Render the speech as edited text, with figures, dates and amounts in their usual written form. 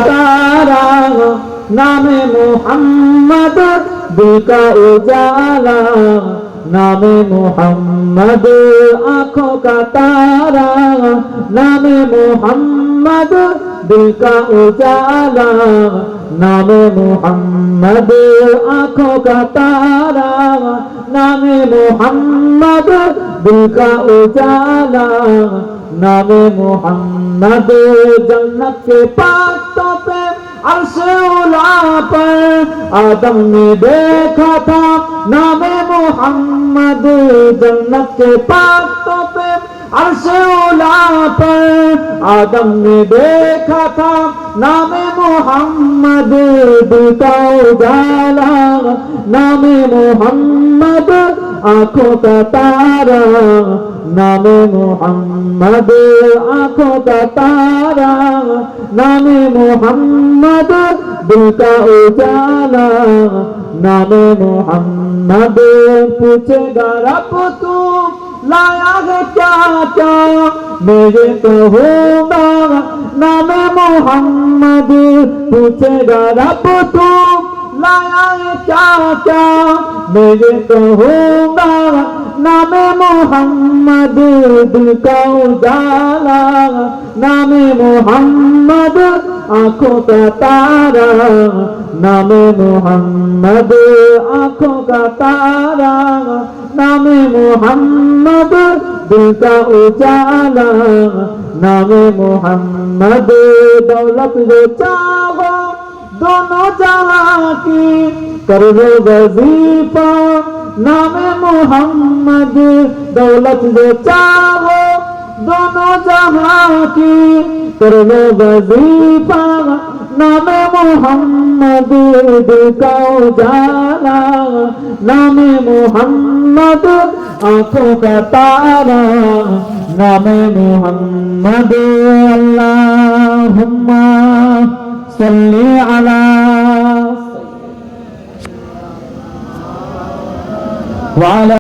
तारा नामे मोहम्मद दिल का उजाला नामे मोहम्मद आँखों का तारा नामे मोहम्मद दिल का उजाला नामे मोहम्मद आँखों का तारा नामे मोहम्मद दिल का उजाला नामे मोहम्मद जन्नत के पातों पे अर्श उला पर आदम ने देखा था नामे मोहम्मद जन्नत के पातों पे अर्श उला पर आदम ने देखा था नामे मोहम्मद दिल का उजाला नामे मोहम्मद आँखों का तारा नामे मोहम्मद आँखों का तारा नामे मोहम्मद दिल का उजाला नामे मोहम्मद पूछेगा रब तू लाया है क्या क्या मैं ये कहूँगा नामे मोहम्मद पूछेगा रब तू लाया है क्या क्या मैं ये कहूँगा नामे मोहम्मद दिल का उजाला नामे मोहम्मद आँखों का तारा नामे मोहम्मद आँखों का तारा नामे मोहम्मद दिल का उजाला नामे मोहम्मद दौलत जो चाहो दोनों जहां की कर लो वजीफा नामे मोहम्मद दौलत जो चाहो दोनों जहां की कर लो वजीफा नामे मोहम्मद दिल का उजाला नामे मोहम्मद आँखों का तारा नामे मोहम्मद अल्लाहुम्मा सल्ली अला वाला